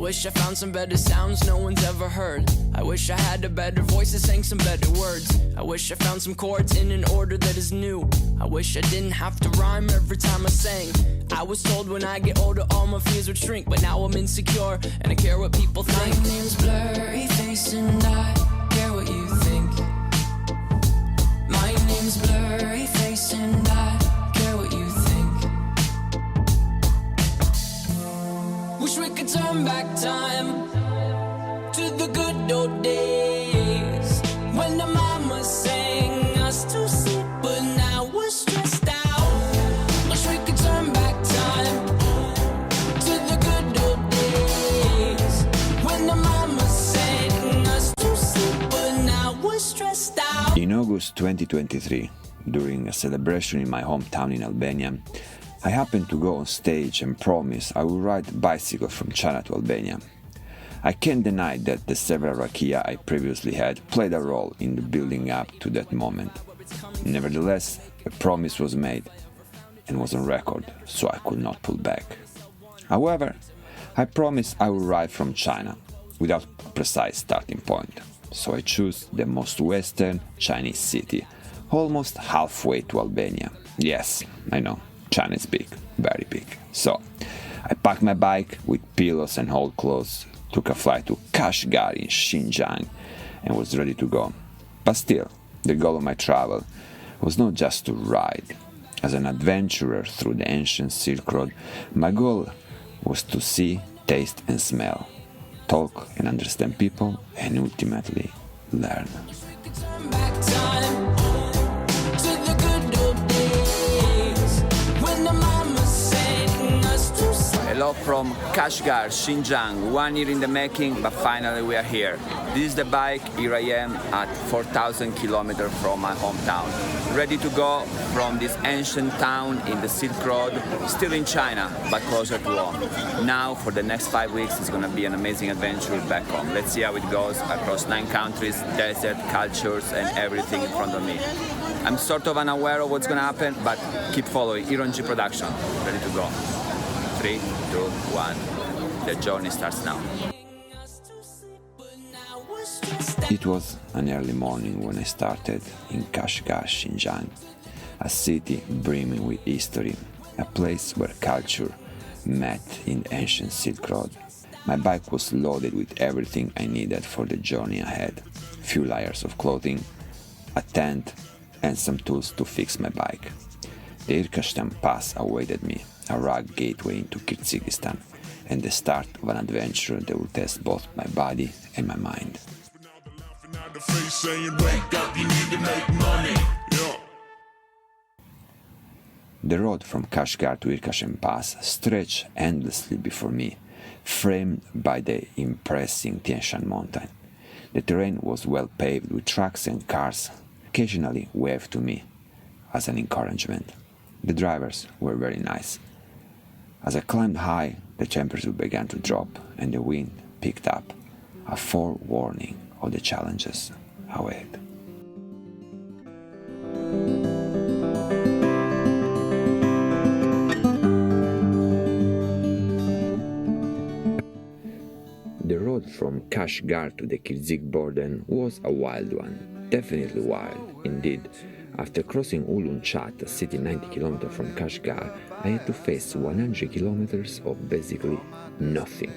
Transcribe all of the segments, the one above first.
wish I found some better sounds no one's ever heard. I wish I had a better voice that sang some better words. I wish I found some chords in an order that is new. I wish I didn't have to rhyme every time I sang. I was told when I get older all my fears would shrink, but now I'm insecure and I care what people think. My name's Blurry Face and I care what you think. My name's Blurry Face and I care what you think. Wish we could turn back time to the good old days when the mama sang us to sleep, but now we're stressed out. Wish we could turn back time to the good old days when the mama sang us to sleep, but now we're stressed out. In August 2023, during a celebration in my hometown in Albania, I happened to go on stage and promise I would ride a bicycle from China to Albania. I can't deny that the several rakia I previously had played a role in the building up to that moment. Nevertheless, a promise was made and was on record, so I could not pull back. However, I promised I would ride from China without a precise starting point, so I chose the most western Chinese city, almost halfway to Albania. Yes, I know, China is big, very big. So, I packed my bike with pillows and old clothes, took a flight to Kashgar in Xinjiang, and was ready to go. But still, the goal of my travel was not just to ride. As an adventurer through the ancient Silk Road, my goal was to see, taste and smell, talk and understand people, and ultimately learn. Hello from Kashgar, Xinjiang. 1 year in the making, but finally we are here. This is the bike. Here I am at 4,000 kilometers from my hometown. Ready to go from this ancient town in the Silk Road, still in China, but closer to home. Now, for the next 5 weeks, it's going to be an amazing adventure back home. Let's see how it goes across 9 countries, desert, cultures, and everything in front of me. I'm sort of unaware of what's going to happen, but keep following. Here on G Production, ready to go. 3, 2, 1. The journey starts now. It was an early morning when I started in Kashgar, Xinjiang, a city brimming with history, a place where culture met in the ancient Silk Road. My bike was loaded with everything I needed for the journey ahead: few layers of clothing, a tent, and some tools to fix my bike. The Irkashtan Pass awaited me, a rugged gateway into Kyrgyzstan, and the start of an adventure that will test both my body and my mind. The road from Kashgar to Irkashtan Pass stretched endlessly before me, framed by the impressive Tian Shan mountain. The terrain was well paved with trucks and cars, occasionally waved to me as an encouragement. The drivers were very nice. As I climbed high, the temperature began to drop and the wind picked up, a forewarning of the challenges ahead. The road from Kashgar to the Kyrgyz border was a wild one, definitely wild, indeed. After crossing Ulunchat, a city 90 kilometers from Kashgar, I had to face 100 kilometers of basically nothing.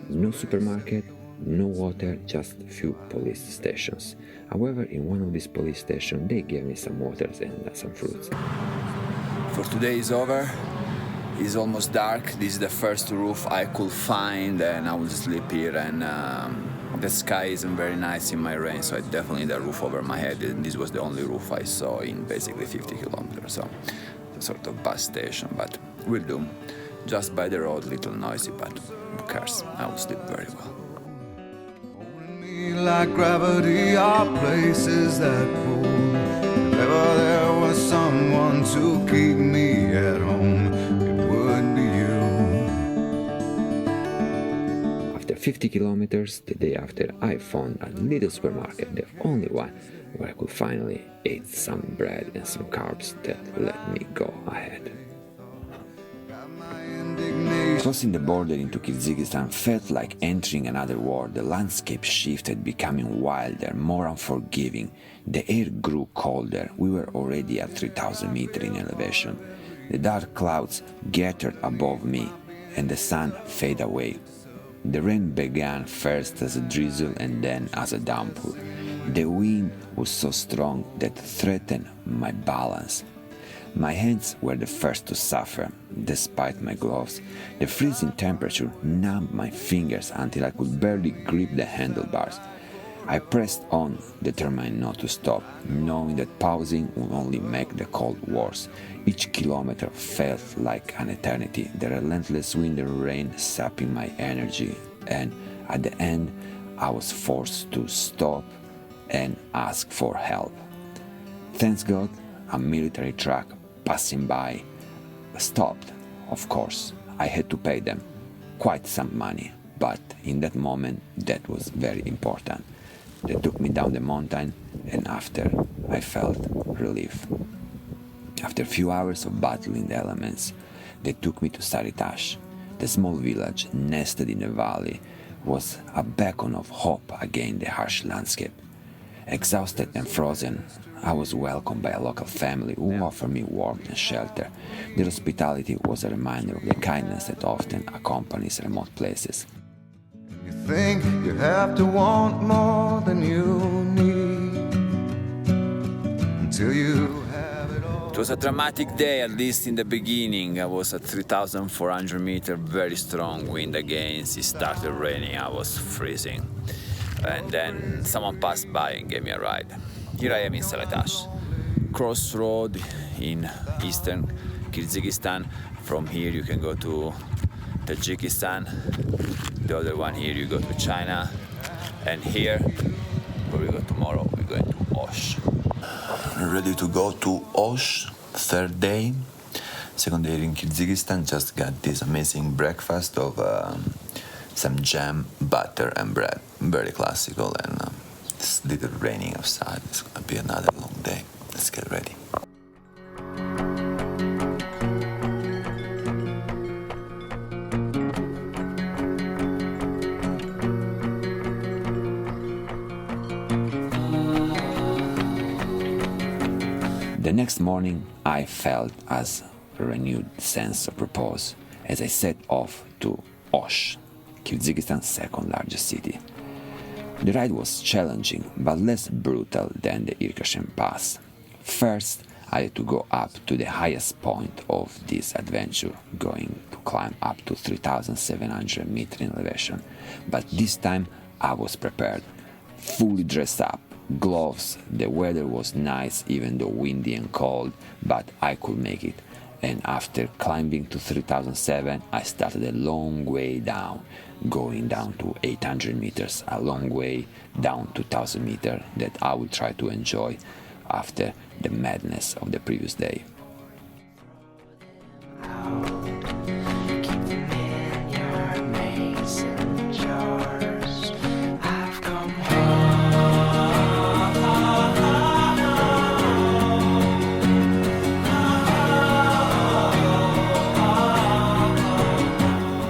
No supermarket, no water, just a few police stations. However, in one of these police stations, they gave me some water and some fruits. For today is over. It's almost dark. This is the first roof I could find, and I will sleep here. And the sky isn't very nice in my range, so I definitely need a roof over my head. And this was the only roof I saw in basically 50 kilometers. So it's a sort of bus station, but will do. Just by the road, little noisy, but who cares? I will sleep very well. Like gravity are places that pull. If ever there was someone to keep me at home, it would be you. After 50 kilometers, the day after, I found a little supermarket, the only one where I could finally eat some bread and some carbs that let me go ahead. Got my indignation Crossing the border into Kyrgyzstan felt like entering another world. The landscape shifted, becoming wilder, more unforgiving. The air grew colder. We were already at 3,000 meters in elevation. The dark clouds gathered above me, and the sun faded away. The rain began first as a drizzle and then as a downpour. The wind was so strong that it threatened my balance. My hands were the first to suffer. Despite my gloves, the freezing temperature numbed my fingers until I could barely grip the handlebars. I pressed on, determined not to stop, knowing that pausing would only make the cold worse. Each kilometer felt like an eternity, the relentless wind and rain sapping my energy, and at the end, I was forced to stop and ask for help. Thanks God, a military truck passing by stopped. Of course, I had to pay them quite some money, but in that moment, that was very important. They took me down the mountain, and after, I felt relief. After a few hours of battling the elements, they took me to Saritash. The small village, nested in the valley, was a beacon of hope against the harsh landscape. Exhausted and frozen, I was welcomed by a local family who offered me warmth and shelter. Their hospitality was a reminder of the kindness that often accompanies remote places. You think you have to want more than you need until you have it all. It was a dramatic day, at least in the beginning. I was at 3,400 meters, very strong wind against. It started raining, I was freezing. And then someone passed by and gave me a ride. Here I am in Saritash, crossroad in eastern Kyrgyzstan. From here you can go to Tajikistan. The other one here you go to China. And here, where we go tomorrow, we're going to Osh. Ready to go to Osh, third day. Second day in Kyrgyzstan, just got this amazing breakfast of some jam, butter and bread. Very classical, and it's a little raining outside. It's gonna be another long day. Let's get ready. The next morning, I felt as a renewed sense of purpose as I set off to Osh, Kyrgyzstan's second largest city. The ride was challenging, but less brutal than the Irkashen Pass. First, I had to go up to the highest point of this adventure, going to climb up to 3,700 meters in elevation. But this time, I was prepared, fully dressed up, gloves. The weather was nice, even though windy and cold, but I could make it. And after climbing to 3,007, I started a long way down, going down to 800 meters, a long way down to 1,000 meters that I will try to enjoy after the madness of the previous day.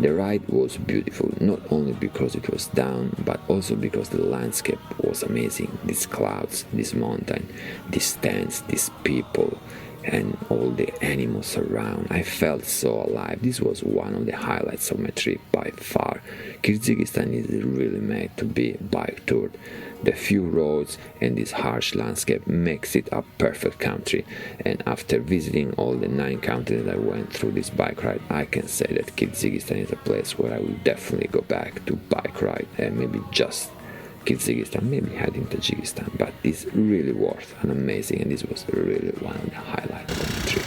The ride was beautiful, not only because it was down, but also because the landscape was amazing. These clouds, this mountain, these stands, these people, and all the animals around. I felt so alive. This was one of the highlights of my trip by far. Kyrgyzstan is really made to be bike toured. The few roads and this harsh landscape makes it a perfect country. And after visiting all the 9 countries that I went through this bike ride, I can say that Kyrgyzstan is a place where I will definitely go back to bike ride, and maybe just Kyrgyzstan, maybe heading to Tajikistan, but it's really worth and amazing, and this was really one of the highlights of the trip.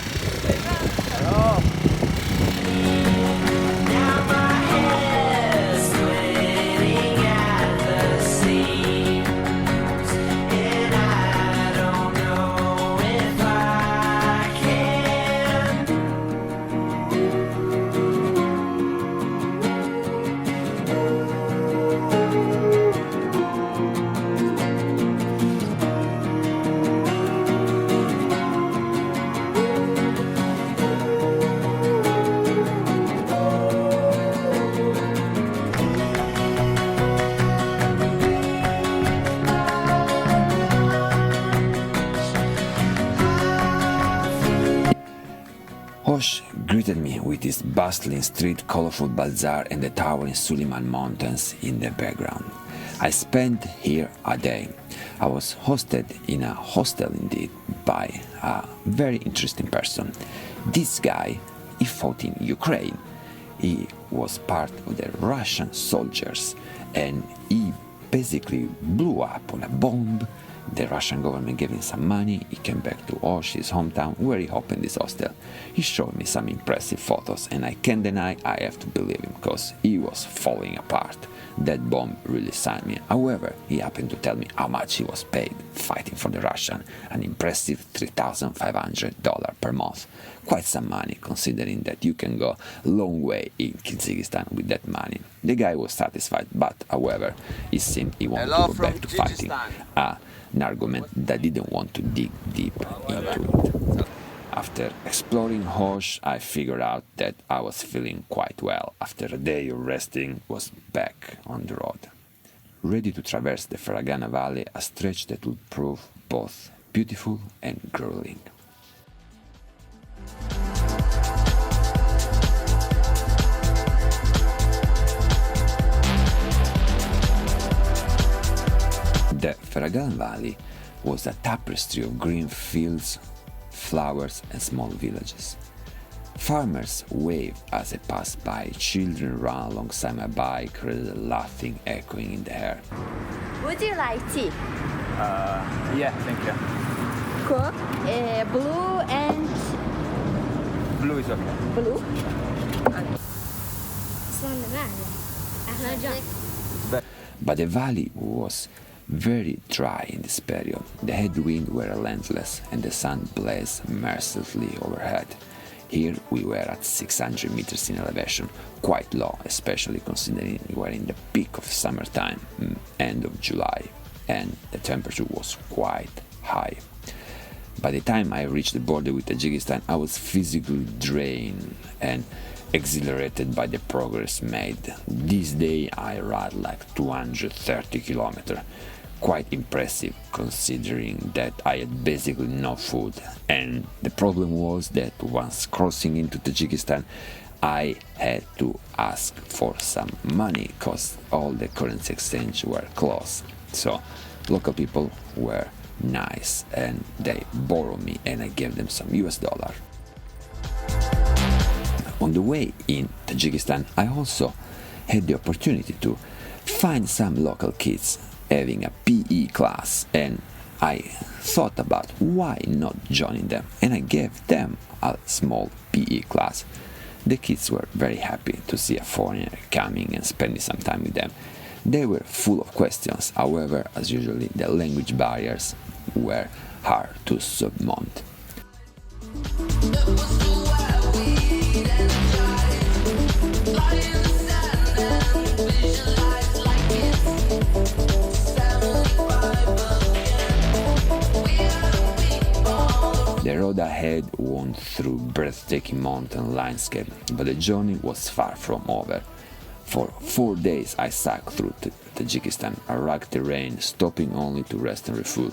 greeted me with his bustling street, colorful bazaar, and the towering Suleiman Mountains in the background. I spent here a day. I was hosted in a hostel indeed by a very interesting person. This guy, he fought in Ukraine. He was part of the Russian soldiers and he basically blew up on a bomb. The Russian government gave him some money. He came back to Osh, his hometown, where he opened this hostel. He showed me some impressive photos, and I can't deny I have to believe him, because he was falling apart. That bomb really signed me. However, he happened to tell me how much he was paid fighting for the Russian, an impressive $3,500 per month. Quite some money, considering that you can go a long way in Kyrgyzstan with that money. The guy was satisfied, but however, it seemed he wanted to go back to fighting. An argument that didn't want to dig deep into it. After exploring Hosh, I figured out that I was feeling quite well. After a day of resting, was back on the road, ready to traverse the Ferragana Valley, a stretch that would prove both beautiful and grueling. The Ferragana Valley was a tapestry of green fields, flowers and small villages. Farmers waved as I passed by, children ran alongside my bike, laughing echoing in the air. Would you like tea? Yeah, thank you. Cool. Blue and Blue is okay. blue. But the valley was very dry in this period. The headwinds were relentless and the sun blazed mercilessly overhead. Here we were at 600 meters in elevation, quite low, especially considering we were in the peak of summertime, end of July, and the temperature was quite high. By the time I reached the border with Tajikistan, I was physically drained and exhilarated by the progress made. This day I rode like 230 kilometers. Quite impressive considering that I had basically no food, and the problem was that once crossing into Tajikistan I had to ask for some money because all the currency exchange were closed. So local people were nice and they borrowed me and I gave them some US dollar. On the way in Tajikistan I also had the opportunity to find some local kids having a PE class, and I thought about why not joining them, and I gave them a small PE class. The kids were very happy to see a foreigner coming and spending some time with them. They were full of questions, however, as usually, the language barriers were hard to surmount. The road ahead wound through breathtaking mountain landscape, but the journey was far from over. For 4 days I sacked through Tajikistan, a rugged terrain, stopping only to rest and refuel.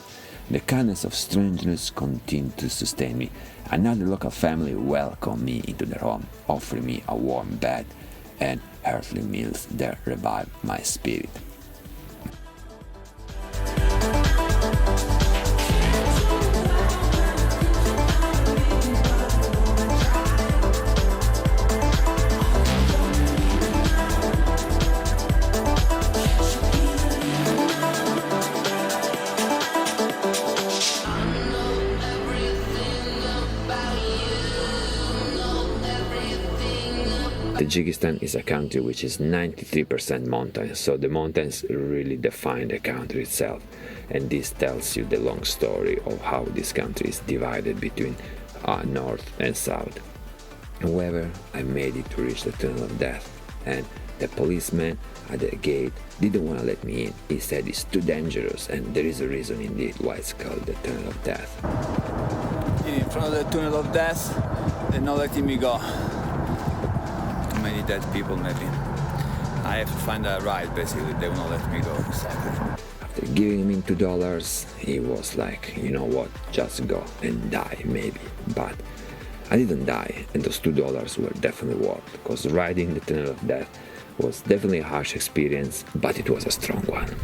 The kindness of strangers continued to sustain me. Another local family welcomed me into their home, offering me a warm bed and earthly meals that revived my spirit. Tajikistan is a country which is 93% mountain, so the mountains really define the country itself, and this tells you the long story of how this country is divided between north and south. However, I made it to reach the Tunnel of Death, and the policeman at the gate didn't want to let me in. He said it's too dangerous, and there is a reason indeed why it's called the Tunnel of Death. In front of the Tunnel of Death, they're not letting me go. Many dead people, maybe. I have to find a ride, basically. They will not let me go. After giving him $2, he was like, you know what, just go and die, maybe. But I didn't die, and those $2 were definitely worth, because riding the Tunnel of Death was definitely a harsh experience, but it was a strong one.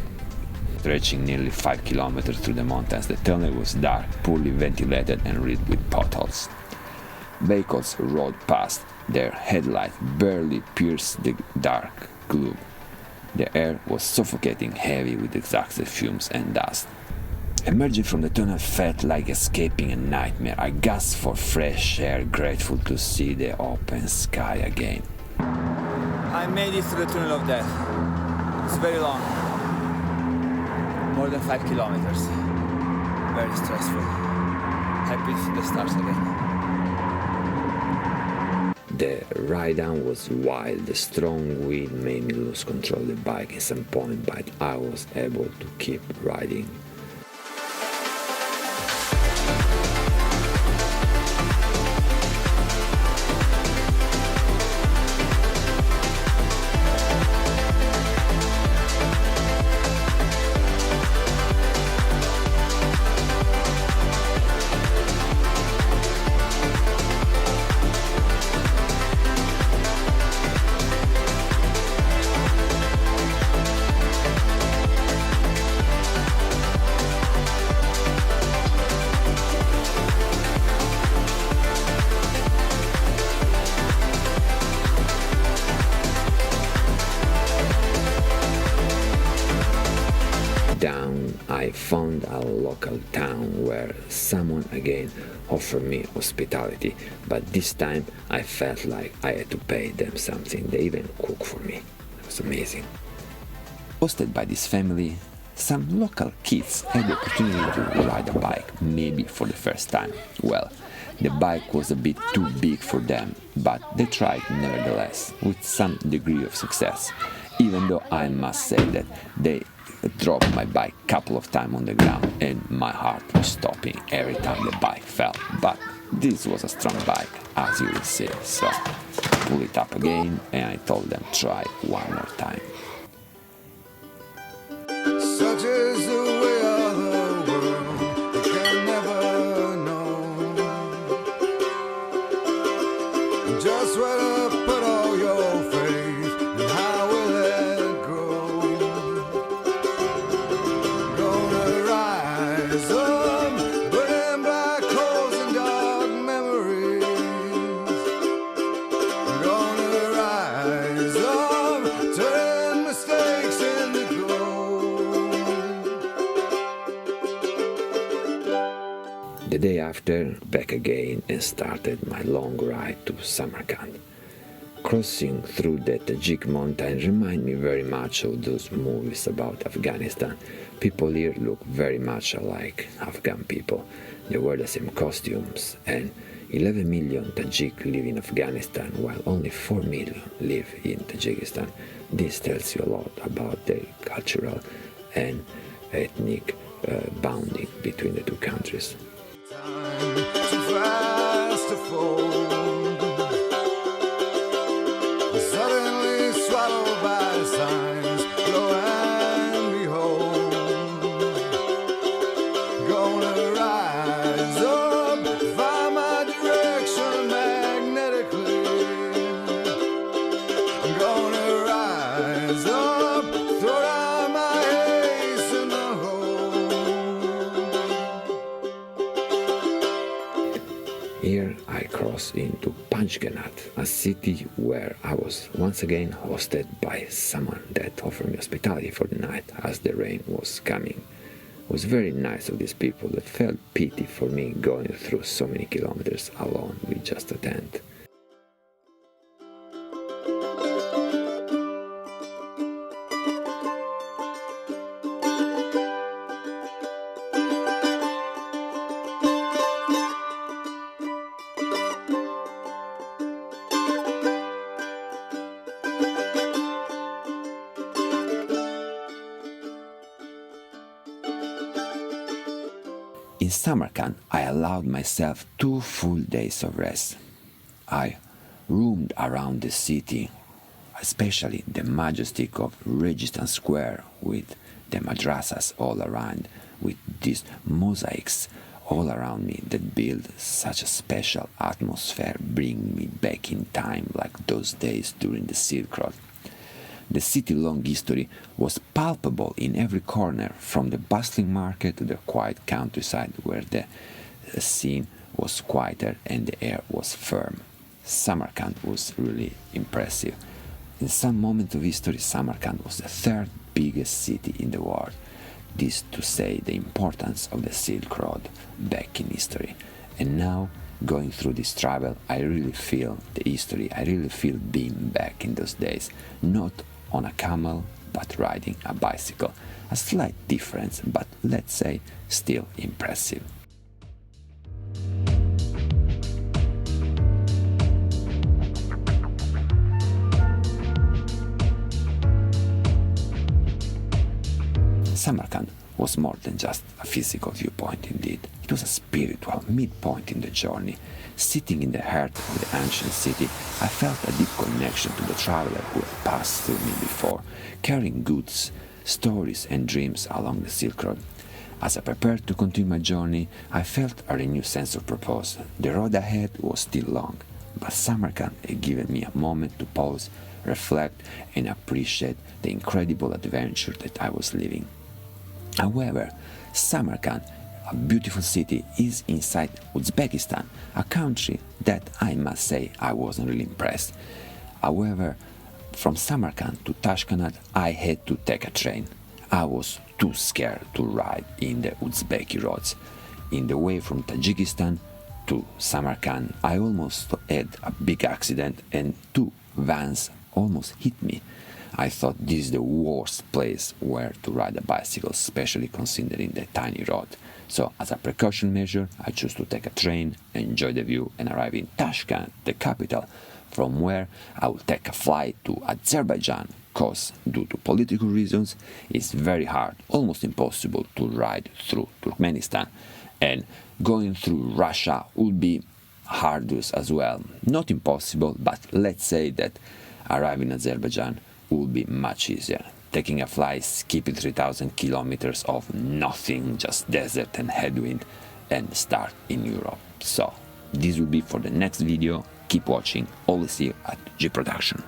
Stretching nearly 5 kilometers through the mountains, the tunnel was dark, poorly ventilated, and riddled with potholes. Vehicles rode past, their headlights barely pierced the dark gloom. The air was suffocating, heavy with exhausted fumes and dust. Emerging from the tunnel felt like escaping a nightmare. I gasped for fresh air, grateful to see the open sky again. I made it through the Tunnel of Death. It's very long. More than 5 kilometers. Very stressful. Happy to see the stars again. The ride down was wild. The strong wind made me lose control of the bike at some point, but I was able to keep riding. Down, I found a local town where someone again offered me hospitality, but this time I felt like I had to pay them something. They even cooked for me. It was amazing. Hosted by this family, some local kids had the opportunity to ride a bike, maybe for the first time. Well, the bike was a bit too big for them, but they tried nevertheless, with some degree of success, even though I must say that they dropped my bike a couple of times on the ground and my heart was stopping every time the bike fell. But this was a strong bike, as you will see, so pull it up again and I told them try one more time. Such is the way of the world, you can never know just where to put all your faith and how will it grow. Gonna rise up, burning black holes and dark memories. Gonna rise up, turning mistakes into gold. The day after, back again and started my long ride to Samarkand. Crossing through the Tajik mountain remind me very much of those movies about Afghanistan. People here look very much alike Afghan people. They wear the same costumes, and 11 million Tajik live in Afghanistan while only 4 million live in Tajikistan. This tells you a lot about the cultural and ethnic bounding between the two countries. Time too fast to fold, suddenly swallowed by signs, lo and behold. Gonna rise up, find my direction magnetically. Gonna rise up, throw down my ace in the hole. Here I crossed into Panchganat, a city where I was once again hosted by someone that offered me hospitality for the night as the rain was coming. It was very nice of these people that felt pity for me going through so many kilometers alone with just a tent. In Samarkand, I allowed myself 2 full days of rest. I roamed around the city, especially the majesty of Registan Square with the madrasas all around, with these mosaics all around me that build such a special atmosphere, bring me back in time like those days during the Silk Road. The city-long history was palpable in every corner, from the bustling market to the quiet countryside where the scene was quieter and the air was firm. Samarkand was really impressive. In some moment of history, Samarkand was the third biggest city in the world. This to say the importance of the Silk Road back in history. And now, going through this travel, I really feel the history, I really feel being back in those days, not on a camel, but riding a bicycle. A slight difference, but let's say still impressive. Samarkand was more than just a physical viewpoint indeed. It was a spiritual midpoint in the journey. Sitting in the heart of the ancient city, I felt a deep connection to the traveler who had passed through me before, carrying goods, stories and dreams along the Silk Road. As I prepared to continue my journey, I felt a renewed sense of purpose. The road ahead was still long, but Samarkand had given me a moment to pause, reflect and appreciate the incredible adventure that I was living. However, Samarkand, a beautiful city, is inside Uzbekistan, a country that I must say I wasn't really impressed. However, from Samarkand to Tashkent, I had to take a train. I was too scared to ride in the Uzbeki roads. In the way from Tajikistan to Samarkand, I almost had a big accident and two vans almost hit me. I thought this is the worst place where to ride a bicycle, especially considering the tiny road. So, as a precaution measure, I chose to take a train, enjoy the view, and arrive in Tashkent, the capital, from where I will take a flight to Azerbaijan, because, due to political reasons, it's very hard, almost impossible, to ride through Turkmenistan. And going through Russia would be arduous as well. Not impossible, but let's say that arriving in Azerbaijan would be much easier. Taking a flight, skipping 3,000 kilometers of nothing, just desert and headwind, and start in Europe. So, this will be for the next video. Keep watching, always here at G Production.